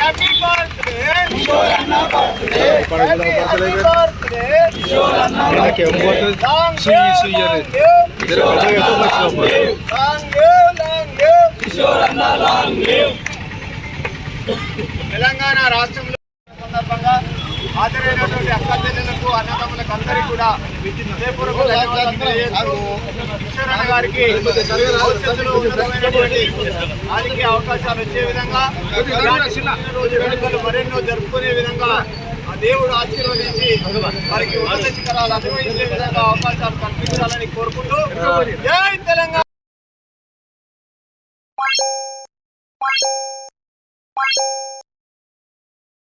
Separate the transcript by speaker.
Speaker 1: Happy birthday Kishore అన్న birthday happy birthday Kishore అన్న తెలంగాణ రాష్ట్రంలో సందర్భంగా హాజరైనటువంటి అక్క చెల్లెలకు అన్నదమ్ములకు అందరికీ కూడా హృదయపూర్వక ధన్యవాదాలు తెలియజేస్తూ కిషోర్ అన్న గారికి భవిష్యత్తులో ఉన్నతమైనటువంటి రాజకీయ అవకాశాలు వచ్చే విధంగా రోజు వేడుకలు మరెన్నో జరుపుకునే విధంగా ఆ దేవుడు ఆశీర్వదించి వారికి ఉన్నత శిఖరాలు అనుభవించే విధంగా అవకాశాలు కల్పించాలని కోరుకుంటూ జై తెలంగాణ.